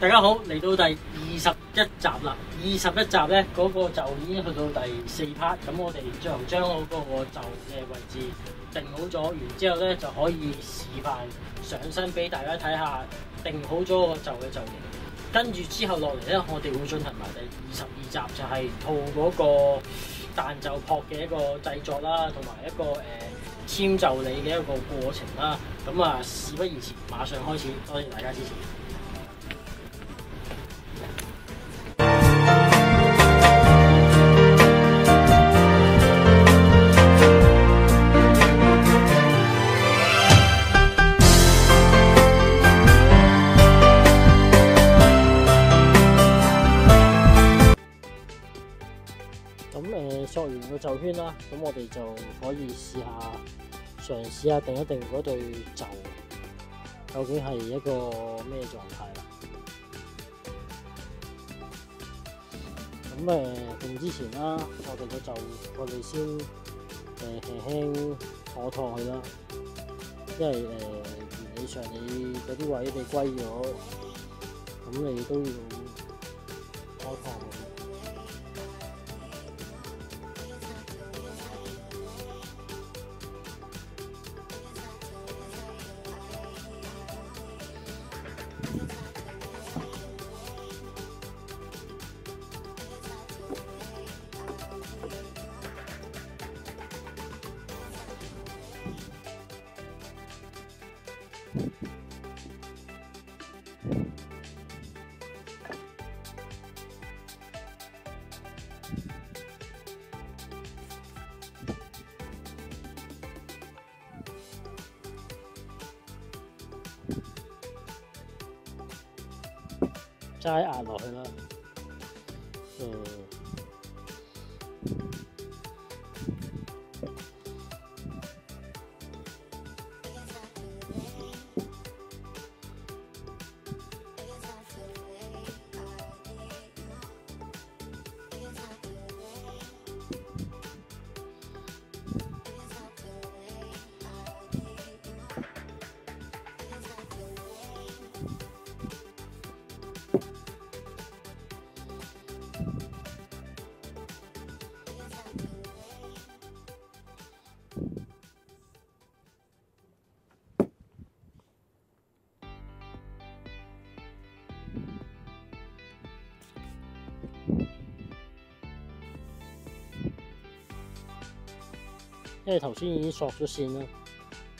大家好，嚟到第21集啦。21集咧，嗰個就已經去到第4 part。咁我哋最後將嗰個就嘅位置定好咗，然之後咧就可以示範上身俾大家睇下，定好咗個就嘅就型。跟住之後落嚟咧，我哋會進行埋第22集，就係套嗰個彈袖撲嘅一個製作啦，同埋一個簽就你嘅一個過程啦。咁啊，事不宜遲，馬上開始。多謝大家支持。咁索完個袖圈啦，咁我哋就可以嘗試下定一定嗰對袖究竟係一個咩狀態啦。咁定之前啦，我哋個袖我哋先輕輕妥佢啦，因為原理上你嗰啲位你歸咗，咁你都要妥佢。齋壓落去啦，因為頭先已經索咗線啦，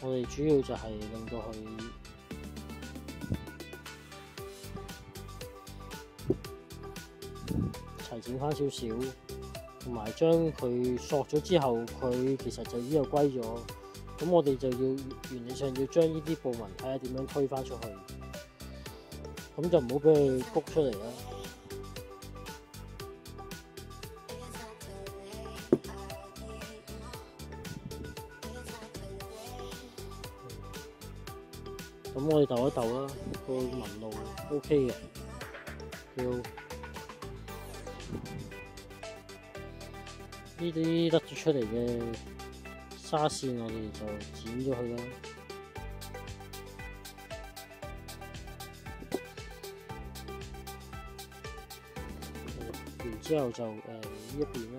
我哋主要就係令到佢齊整翻少少，同埋將佢索咗之後，佢其實就已經有歸咗。咁我哋就要原理上要將呢啲布紋睇下點樣推翻出去，咁就唔好俾佢谷出嚟啦。咁我哋鬥一鬥啦，個紋路 OK 嘅，要呢啲甩咗出嚟嘅紗線，我哋就剪咗佢啦。然之後就呢一邊啦。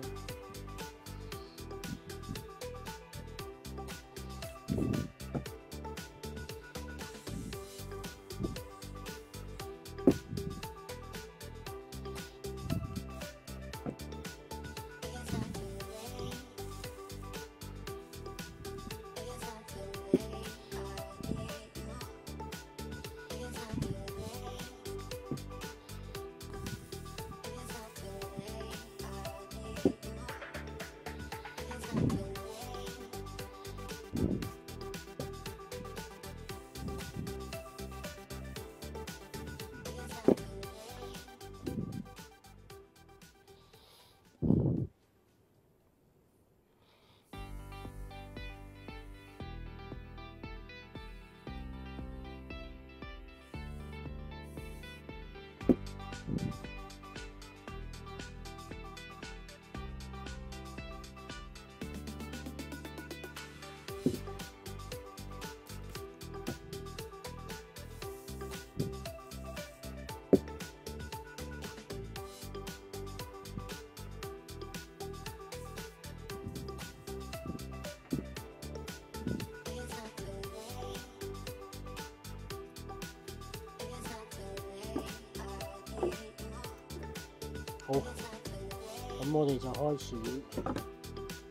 咁我哋就開始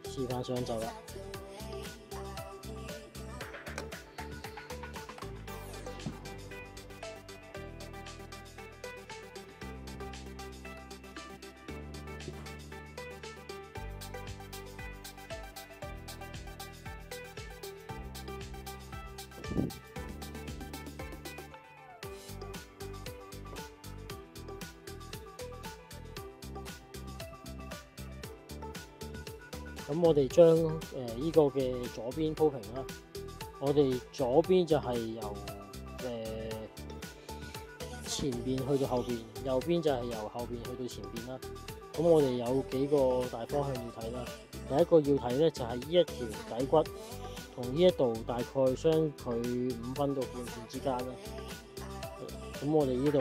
示範上袖啦。咁我哋將呢個嘅左邊鋪平啦，我哋左邊就係由前邊去到後邊，右邊就係由後邊去到前邊啦。咁我哋有幾個大方向要睇啦。第一個要睇咧就係呢一條底骨同呢一度大概相距5分到半寸之間啦。咁我哋呢度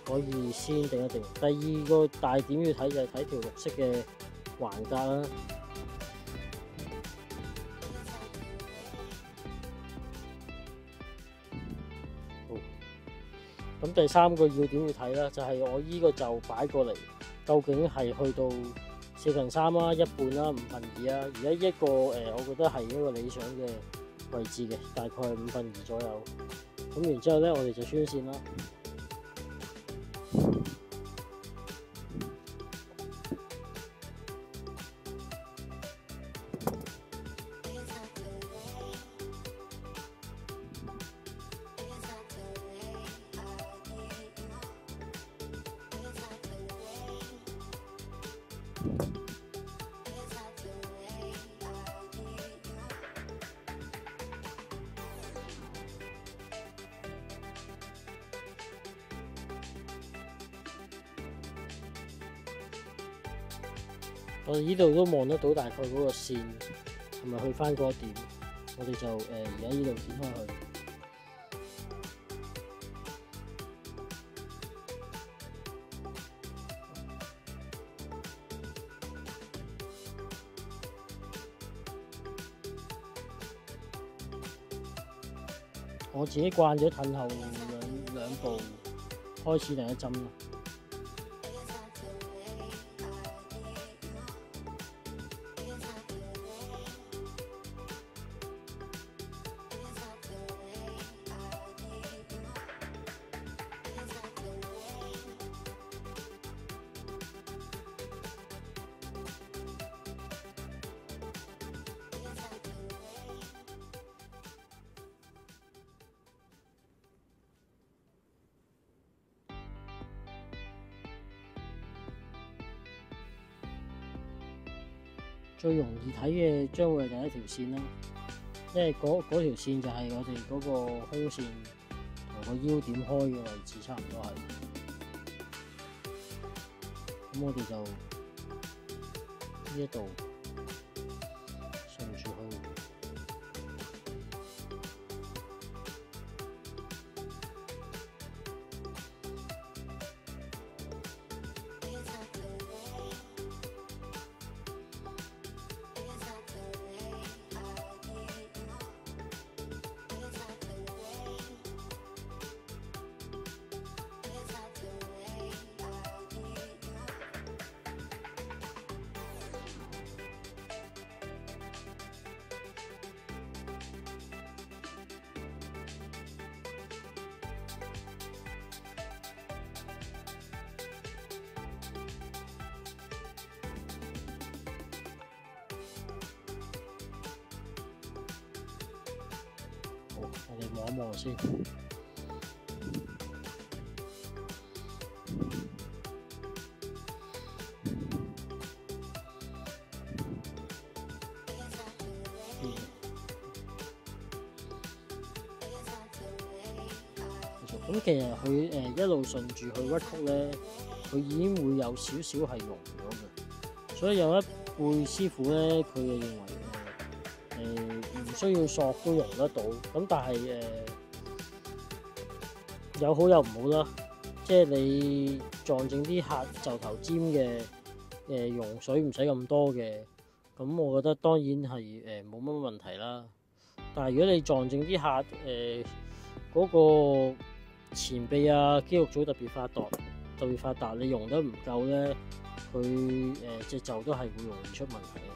可以先定一定。第二個大點要睇就係睇條綠色嘅橫格啦。好，咁第三個要點要睇啦，就係我依個袖擺過嚟，究竟係去到4/3啦、1半啦、2/5啊？而家一個我覺得係一個理想嘅位置嘅，大概係2/5左右。咁然之後咧，我哋就穿線啦。我哋呢度都望得到大概嗰個線係咪去翻嗰一點，我哋就而家呢度剪開佢。我自己慣咗褪後兩步開始第一針。最容易睇嘅將會係第一條線啦，因為嗰條線就係我哋嗰個胸線同個腰點開嘅位置差唔多係。咁我哋就呢一度順住去。我哋望一望先。咁其實佢一路順住去屈曲咧，佢已經會有少少係溶咗嘅，所以有一輩師傅咧，佢就認為唔需要索都溶得到。咁但係有好有唔好啦，即係你撞正啲客袖頭尖嘅溶水唔使咁多嘅，咁我覺得當然係冇乜問題啦。但係如果你撞正啲客嗰個前臂啊肌肉組特別發達，你溶得唔夠咧，佢隻袖都係會容易出問題嘅。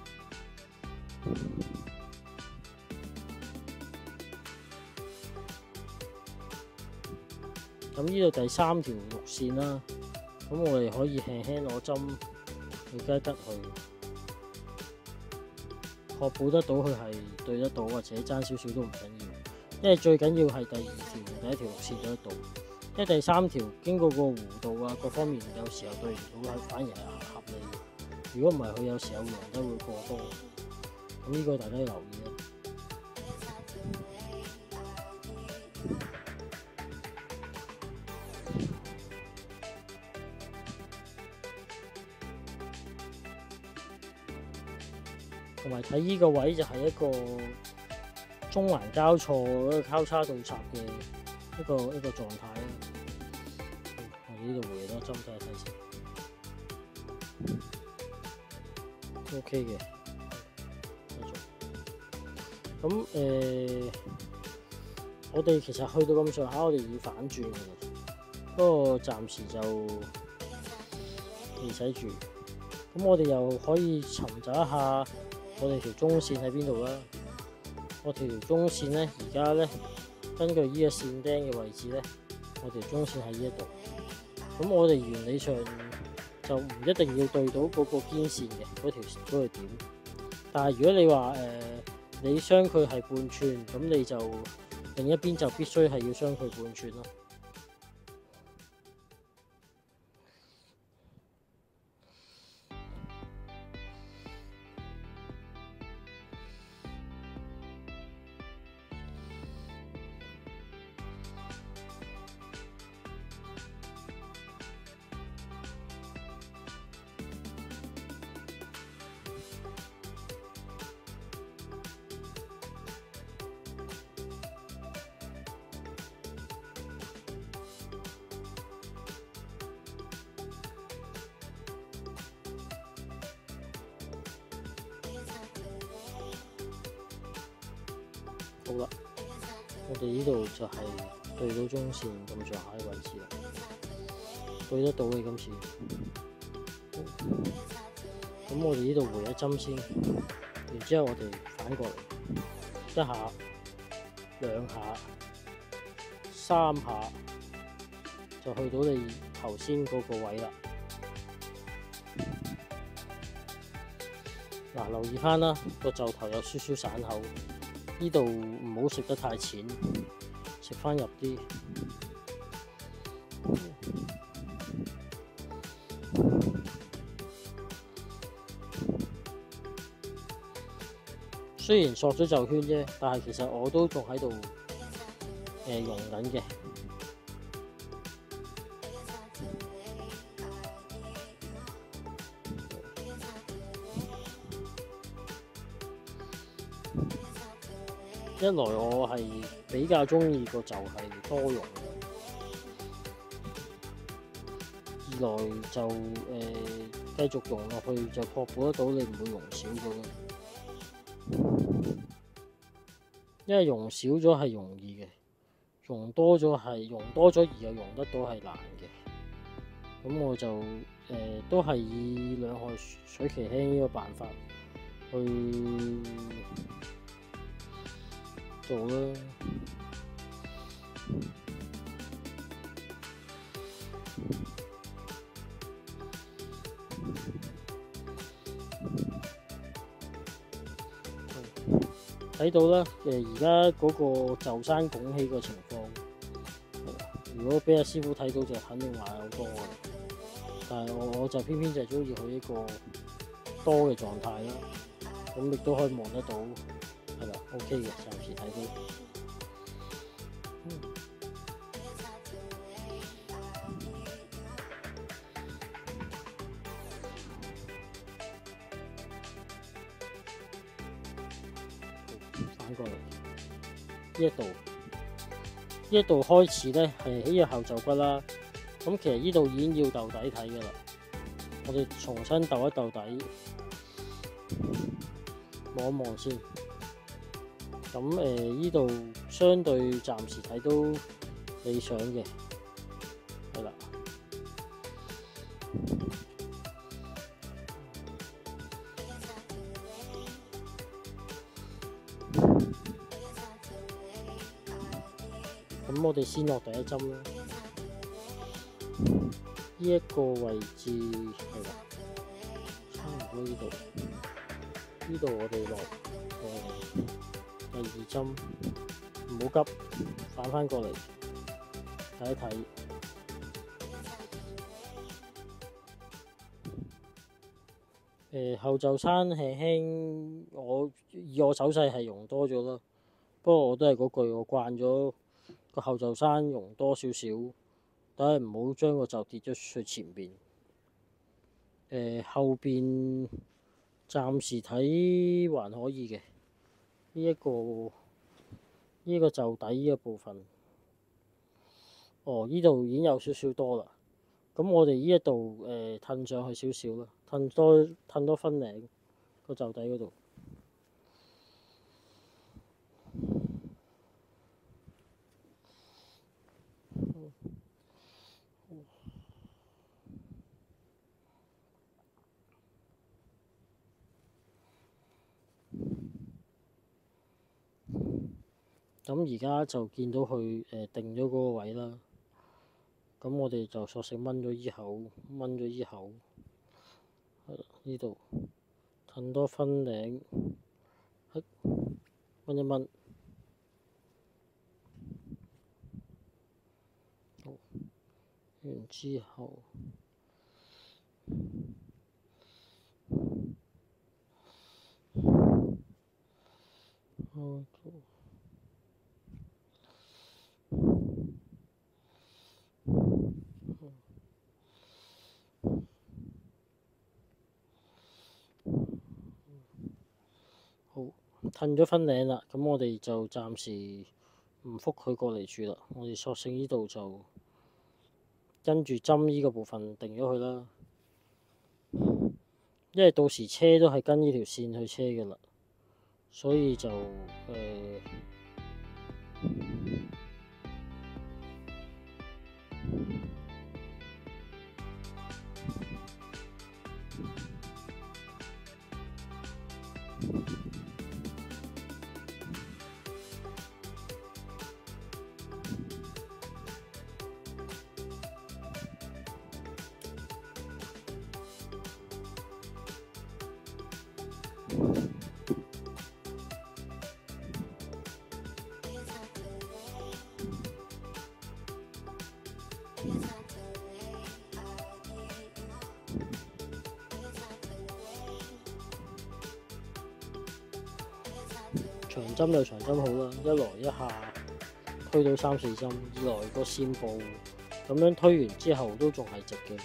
咁呢度第3條綠線啦，咁我哋可以輕輕攞針去吉佢，確保得到佢係對得到，或者爭少少都唔緊要，因為最緊要係第2條同第1條綠線對得到，因為第3條經過個弧度啊各方面有時候對唔到，反而係合理嘅。如果唔係，佢有時候用得會過多，咁呢個大家要留意啦。同埋睇呢個位就係一個中環交錯一個交叉倒插嘅一個狀態啦。我哋呢度回多針睇一睇先 ，OK 嘅，繼續。咁我哋其實去到咁上下，我哋要反轉嘅，不過暫時就未使住。咁我哋又可以尋找一下我哋條中線喺邊度啦。我條中線咧，而家咧根據呢個線釘嘅位置咧，我條中線喺呢一度。咁我哋原理上就唔一定要對到嗰個肩線嘅嗰條點，但係如果你話你相距係半寸，咁你就另一邊就必須係要相距半寸咯。好啦，我哋呢度就係對到中線咁上下嘅位置啦，對得到嘅今次。咁我哋呢度回一針先，然之後我哋反過嚟1下、2下、3下，就去到你頭先嗰個位啦。嗱，留意翻啦，個袖頭有少少散口。呢度唔好食得太淺，食翻入啲。雖然索咗袖圈啫，但係其實我都仲喺度用緊嘅。一來我係比較中意個袖係多用，二來就繼續用落去就確保得到你唔會用少咗咯。因為用少咗係容易嘅，用多咗而又用得到係難嘅。咁我就都係以兩害取其輕呢個辦法去做啦。睇到啦，而家嗰個袖山拱起個情況，如果俾阿師傅睇到就肯定話有多嘅，但係我就偏偏就係中意佢一個多嘅狀態啦。咁亦都可以望得到，係啦 ，OK 嘅，暫時睇到。反過嚟呢一度開始咧係喺個後袖骨啦。咁其實呢度已經要鬥底睇㗎啦。我哋重新鬥一鬥底，望一望先。咁呢度相對暫時睇到理想嘅，係啦。咁我哋先落第一針啦。呢一個位置係啦，差唔多呢度。呢度我哋落第二針，唔好急，反返過嚟睇一睇。後袖山輕輕，以我手勢係溶多咗啦。不過我都係嗰句，我慣咗個後袖山溶多少少，但係唔好將個袖跌咗去前邊。後邊暫時睇還可以嘅。呢一個袖底嘅部分，呢度已經有少少多啦。咁我哋呢一度褪上去少少啦，褪多分領個袖底嗰度。咁而家就見到佢定咗嗰個位啦。咁我哋就索性掹咗依口，呢度褪多分領，掹一掹，好，完之後，好，褪咗分領啦，咁我哋就暫時唔覆佢過嚟住啦。我哋索性呢度就跟住針呢個部分定咗佢啦，因為到時車都係跟呢條線去車嘅啦，所以就長針就長針好啦，一來一下推到3、4針，二來個線部咁樣推完之後都仲係直嘅。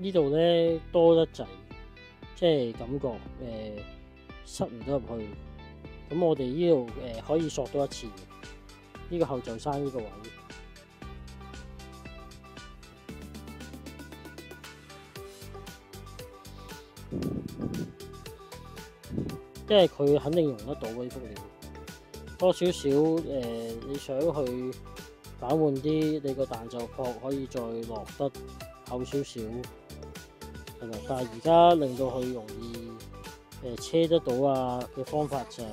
呢度咧多得滯，即係感覺塞唔到入去。咁我哋呢度可以索多一次，呢個後袖山呢個位，因為佢肯定用得到嗰啲幅料，多少少你想去反換啲，你個彈袖托可以再落得厚少少。但係而家令到佢容易車得到嘅方法就係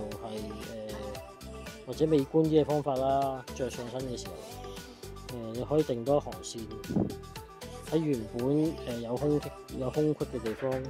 或者美觀啲嘅方法啦，着上身嘅時候你可以定多一行線喺原本有空隙嘅地方，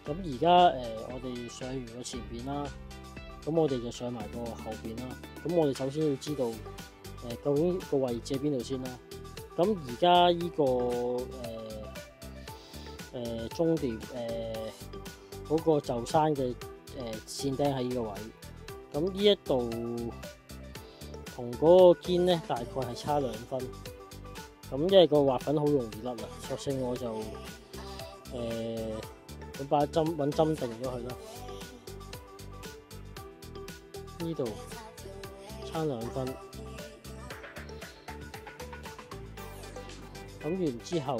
咁而家我哋上完個前邊啦，咁我哋就上埋個後邊啦。咁我哋首先要知道究竟個位置喺邊度先啦。咁而家呢個終點嗰個就山嘅線釘喺呢個位。咁呢一度同嗰個肩咧大概係差2分。咁因為個滑粉好容易甩啦，索性我就咁把針揾針定咗佢啦。呢度差2分，咁完之後，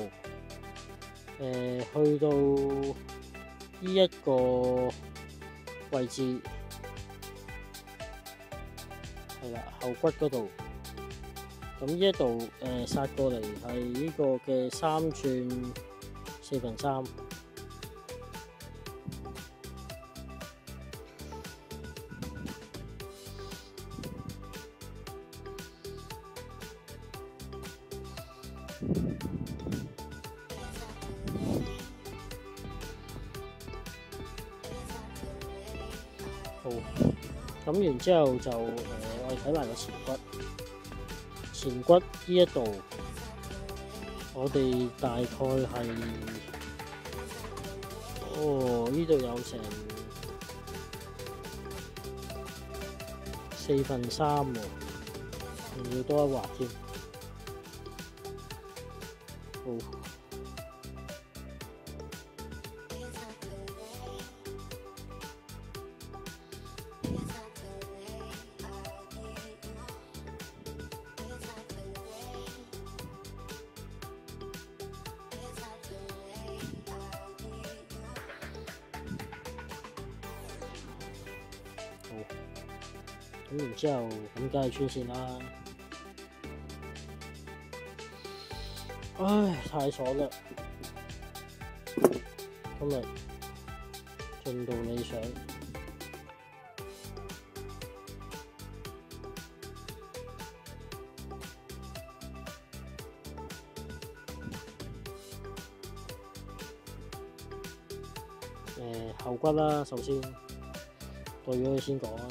去到呢一個位置，係啦，後骨嗰度。咁呢一度殺過嚟係呢個嘅3寸4/3。好，咁然之後就我哋睇埋個前骨，前骨呢一度，我哋大概係呢度有成4/3喎，仲要多一劃添。好。咁然之後，咁梗係穿線啦。唉，太爽啦！今日進度理想。後骨啦，首先對咗佢先講啦。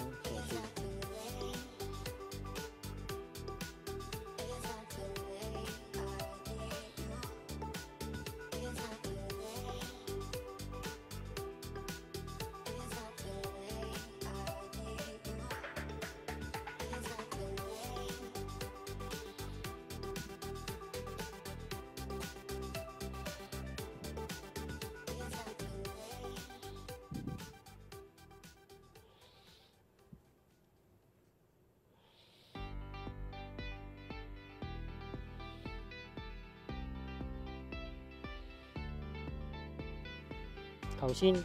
頭先的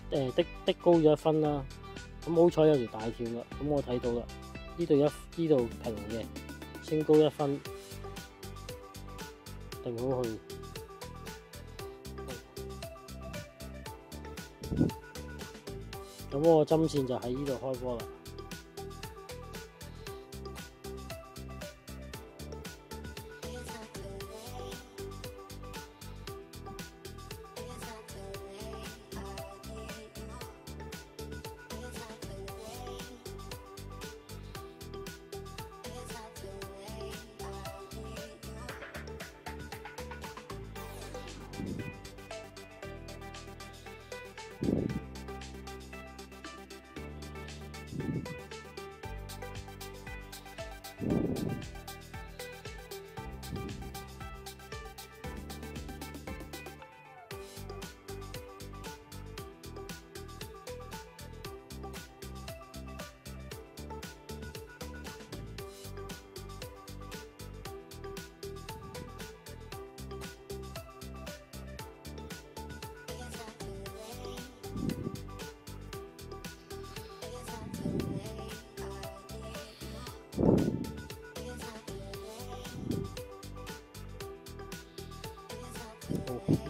高咗1分啦，咁好彩有條大條啦，咁我睇到啦，呢度平嘅，升高1分，定好去。咁我個針線就喺呢度開波啦。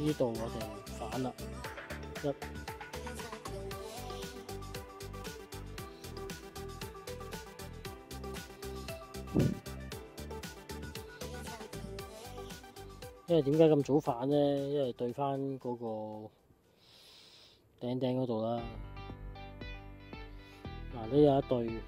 呢度我哋反啦，因為點解咁早反呢？因為對翻嗰個頂嗰度啦，嗱呢有一對。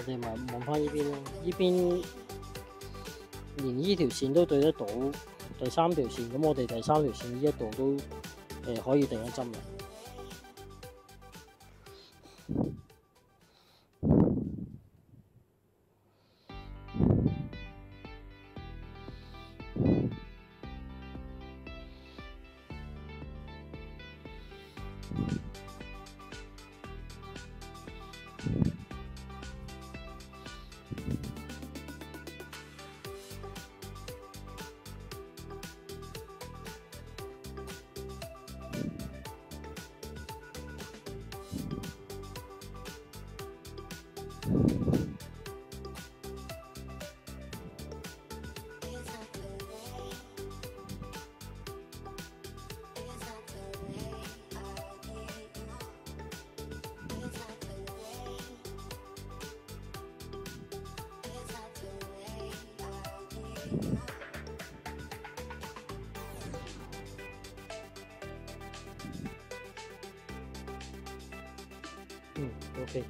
我哋望翻呢邊啦，呢邊連呢條線都對得到，第三條線，咁我哋第三條線呢一度都可以定一針啦。OK。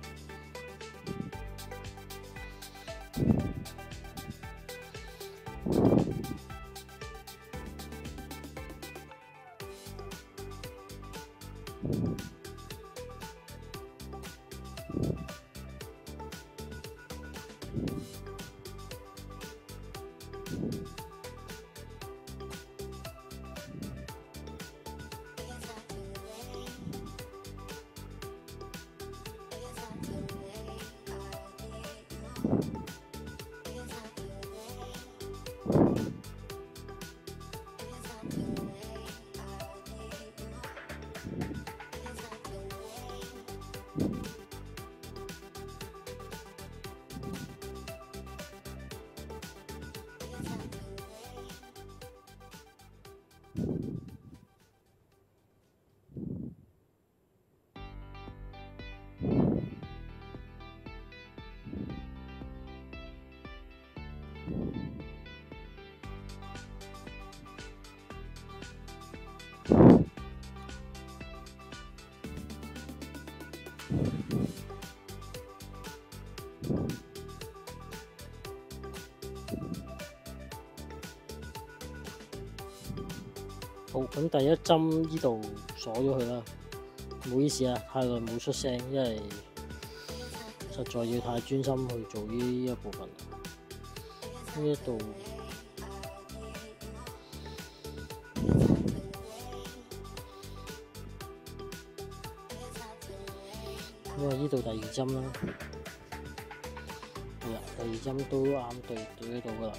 好，咁第一針呢度鎖咗佢啦，唔好意思啊，太耐冇出聲，因為實在要太專心去做呢一部分。呢一度因為呢度第二針啦，係啦，第二針都啱對得到噶啦。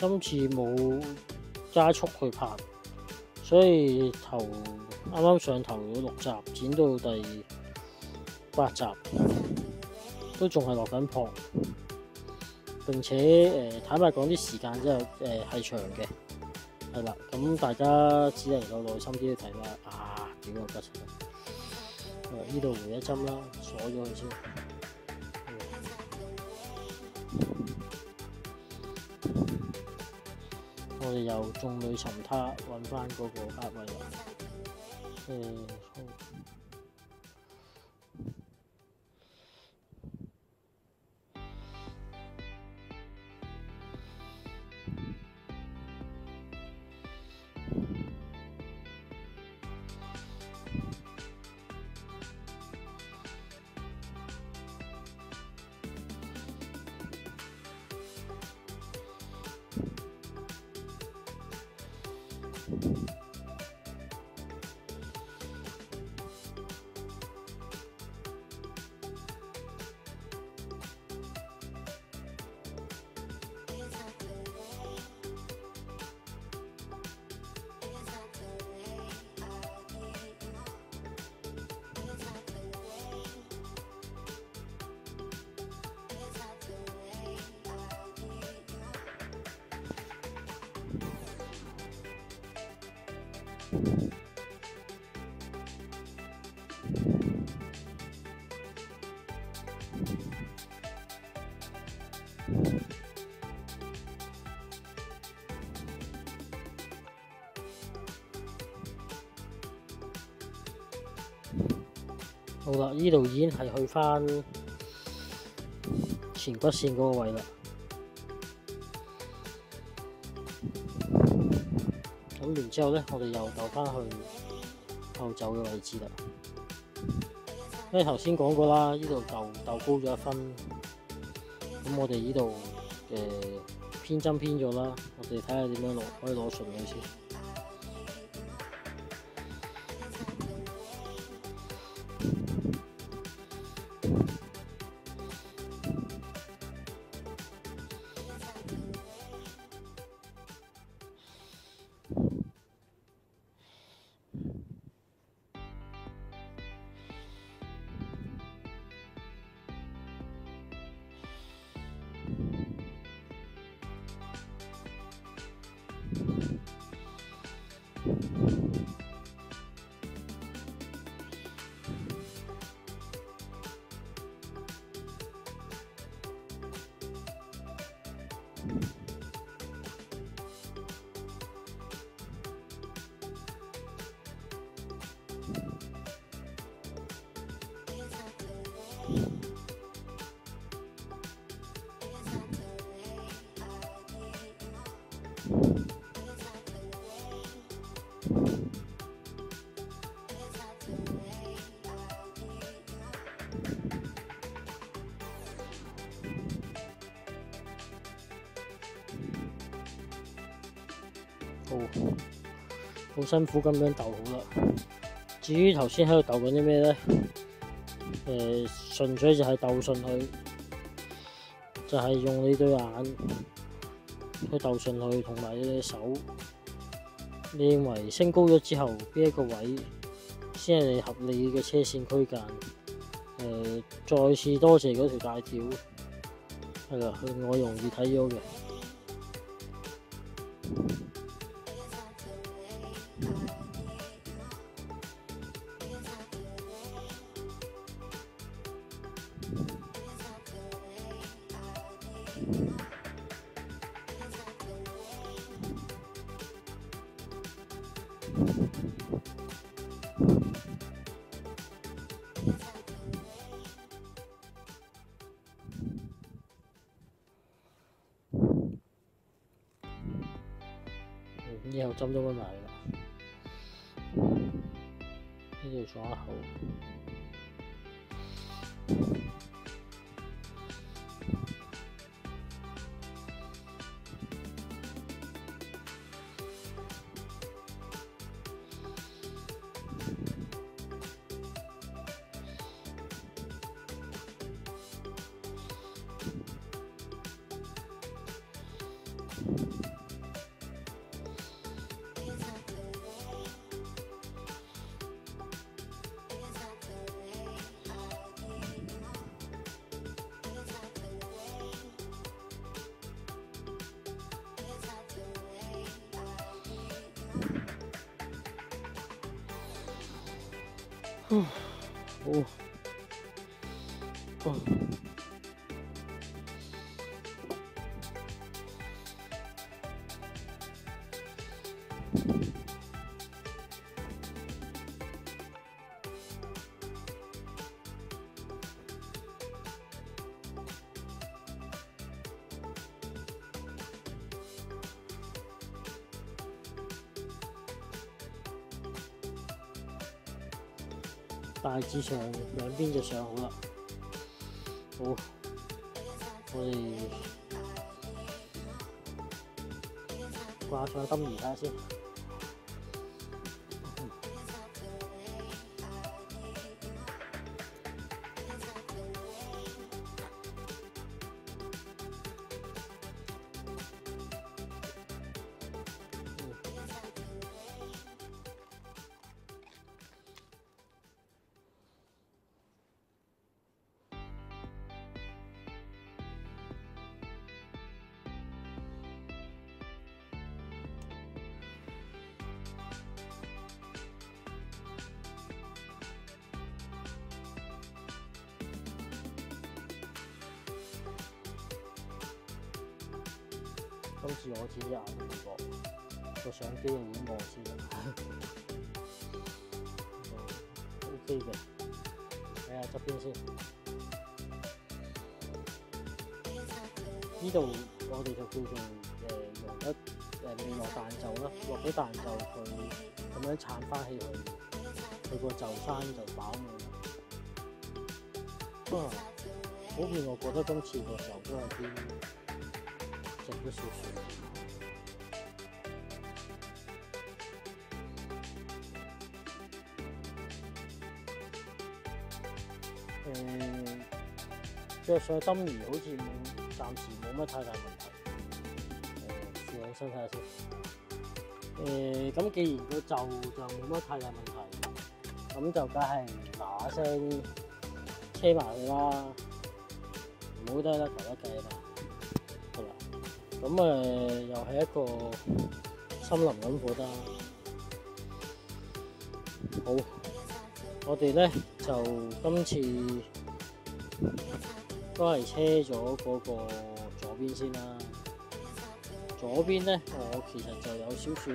今次冇加速去拍，所以啱啱上頭咗6集，剪到第8集都仲係落緊泡，並且坦白講啲時間真係係長嘅，係啦，咁大家只能夠耐心啲去睇啦。屌個吉柒！呢度回一針啦，鎖咗佢先。我哋又眾裏尋他，揾翻嗰個壓位啦。好啦，呢度已經係去翻前骨線嗰個位啦。咁然之後咧，我哋又鬥翻去後袖嘅位置啦。因為頭先講過啦，呢度鬥高咗1分，咁我哋呢度偏針偏咗啦。我哋睇下點樣可以攞順佢先。好辛苦咁樣鬥好啦。至於頭先喺度鬥緊啲咩咧？純粹就係鬥順佢，就係用你對眼去鬥順佢，同埋你隻手。你認為升高咗之後，邊一個位先係合理嘅車線區間？再次多謝嗰條大條，係啦，令我容易睇咗嘅。以後針都溫埋啦，呢度撞一口。好。大致上兩邊就上好啦。好，我哋掛上燈儀睇下先。今次我自己眼都冇過，個相機又已經望先啦。OK 嘅，睇下側邊先。呢度我哋就叫做用一未落彈袖啦，落咗彈袖佢咁樣撐翻起佢個袖山就飽滿啦。普遍我覺得今次個袖都有啲直咗少少。着上燈儀好似暫時冇乜太大問題。試兩身睇下先。咁既然個袖就冇乜太大問題，咁就梗係嗱聲車埋佢啦，唔好得啦，頭一計啊嘛。好啦，咁又係一個森林咁覺得。好，我哋咧就今次都係車咗嗰個左邊先啦。左邊咧，我其實就有少少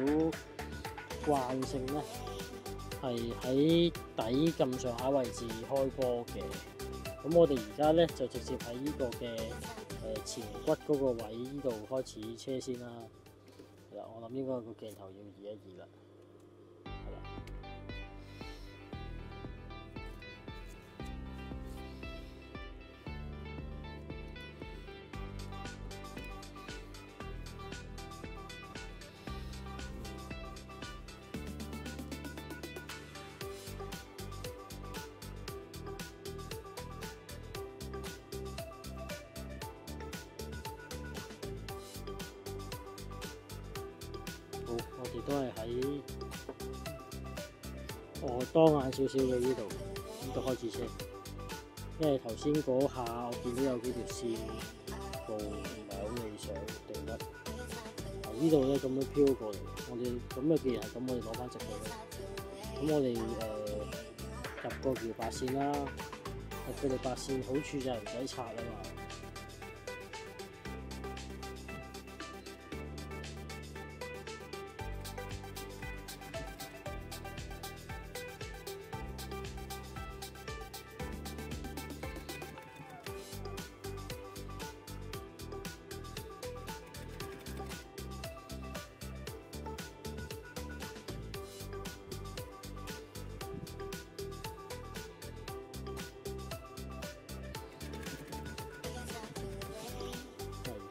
慣性咧，係喺底咁上下位置開波嘅。咁我哋而家咧就直接喺呢個嘅前骨嗰個位呢度開始車先啦。係啦，我諗應該個鏡頭要移一移啦。係啦。好，我哋都係喺我當眼少少嘅呢度開始車，因為頭先嗰下我見到有幾條線路唔係好理想定得。呢度咧咁樣飄過嚟，我哋咁既然係咁，我哋攞翻直佢啦。咁我哋入個條白線啦，入個條白線好處就係唔使拆啊嘛。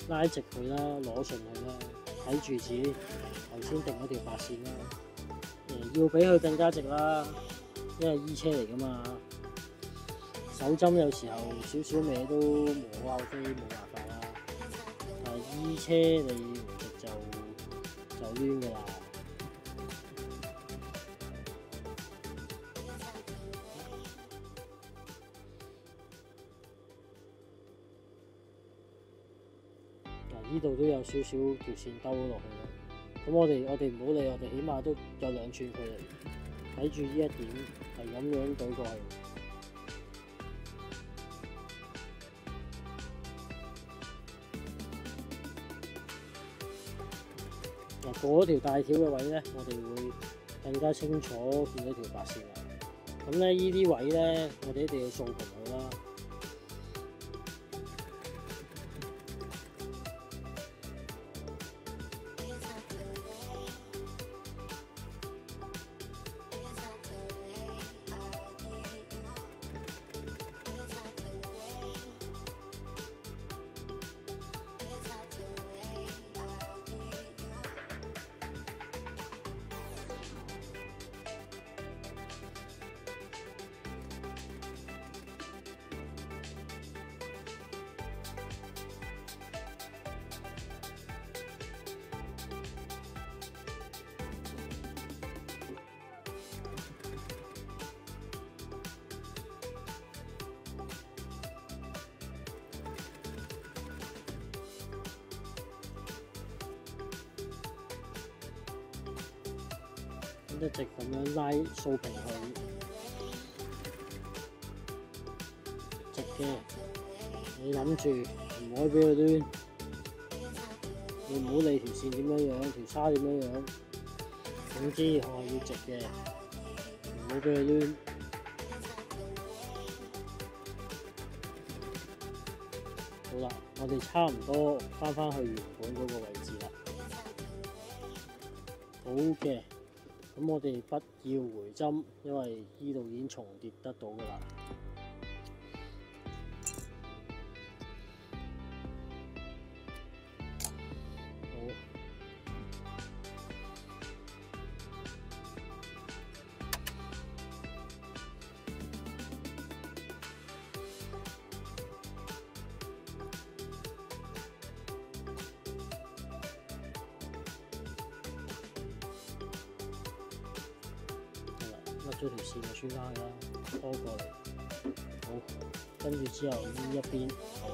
拉直佢啦，攞順佢啦，睇住自己頭先定嗰條白線啦。要比佢更加直啦，因為衣車嚟噶嘛。手針有時候少少歪都無可厚非，冇辦法啦。但係衣車你唔直就攣噶啦。呢度都有少少條線兜落去啦，咁我哋唔好理，我哋起碼都有2寸距離，睇住呢一點係咁樣對過去。嗱，過咗條大條嘅位咧，我哋會更加清楚見到條白線啦。咁咧，呢啲位咧，我哋一定要掃平佢啦。一直咁樣拉掃平佢，直嘅。你諗住唔可以俾佢攣，你唔好理條線點樣樣，條叉點樣樣。總之我係要直嘅，唔好俾佢攣。好啦，我哋差唔多返去原本嗰個位置啦。好嘅。咁我哋不要回針，因為呢度已經重疊得到㗎啦。好，甩咗條線就穿返去啦，拖過嚟，好，跟住之後呢一邊，好啦，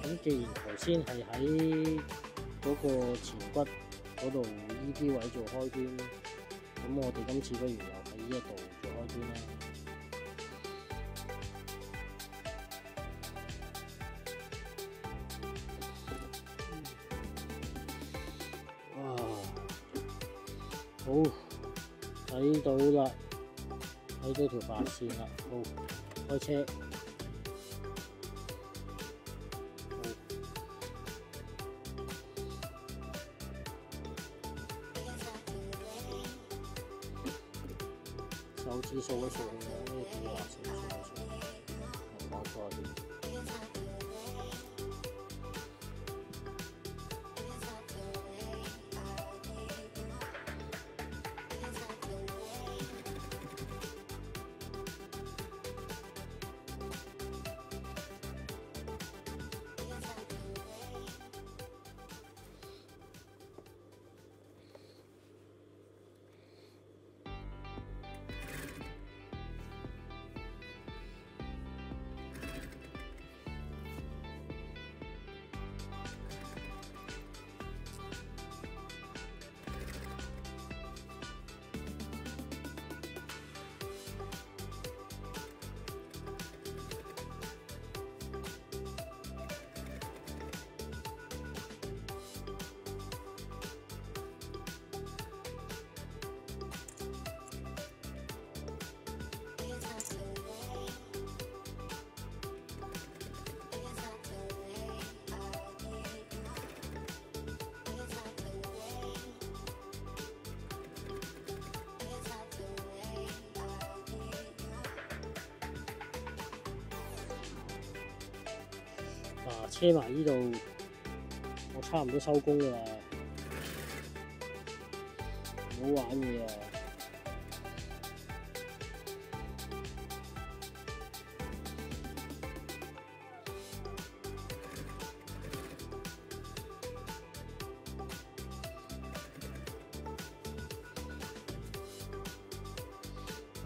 咁既然頭先係喺嗰個前骨嗰度呢啲位做開端，咁我哋今次不如又喺呢一度做開端啦。好，睇到啦，睇到條白線啦，好，開車，手指掃一掃佢啦，呢個白線掃一掃，搞錯啲。車埋呢度，我差唔多收工啦，唔好玩嘢啊！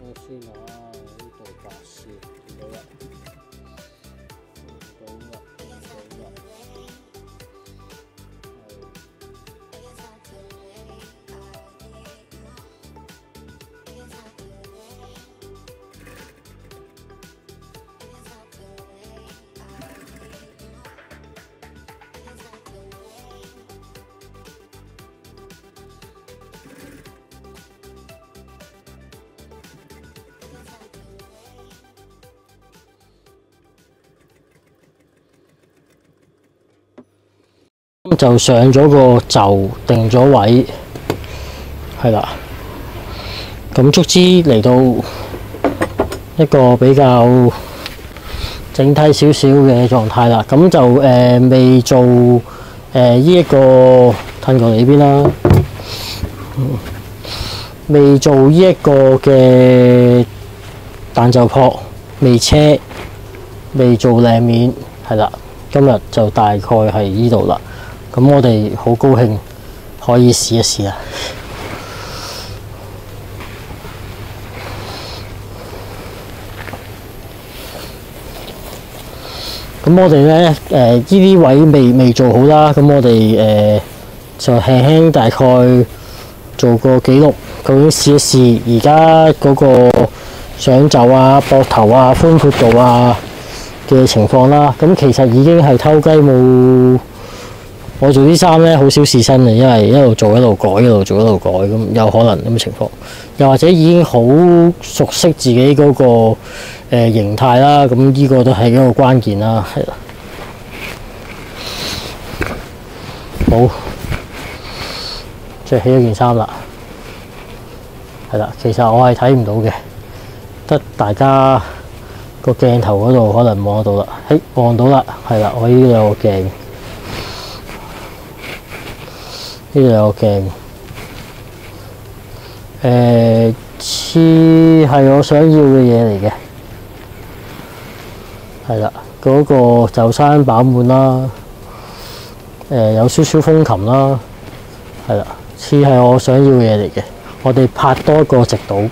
我先啊，呢度。試見到啦，見到啦，見到啦，咁就上咗個袖，定咗位，係啦。咁卒之嚟到一個比較整體少少嘅狀態啦。咁就未做呢一個褪過嚟呢邊啦，未做呢一個嘅彈袖撲，未車，未做靚面，係啦。今日就大概係呢度啦。咁我哋好高興可以試一試啦。咁我哋咧呢啲位未做好啦，咁我哋就輕輕大概做個記錄，究竟試一試而家嗰個上袖啊、膊頭啊、寬闊度啊嘅情況啦。咁其實已經係偷雞冇。我做啲衫咧好少試身嘅，因為一路做一路改，一路做一路改，咁有可能咁嘅情況。又或者已經好熟悉自己嗰個形態啦，咁呢個都係一個關鍵啦，係啦。好，着起咗件衫啦，係啦。其實我係睇唔到嘅，得大家個鏡頭嗰度可能望得到啦。望到啦，係啦，我呢度有個鏡。呢度有個鏡，似係我想要嘅嘢嚟嘅，係啦，嗰個袖衫飽滿啦，有少少風琴啦，係啦，似係我想要嘅嘢嚟嘅。我哋拍多一個直島。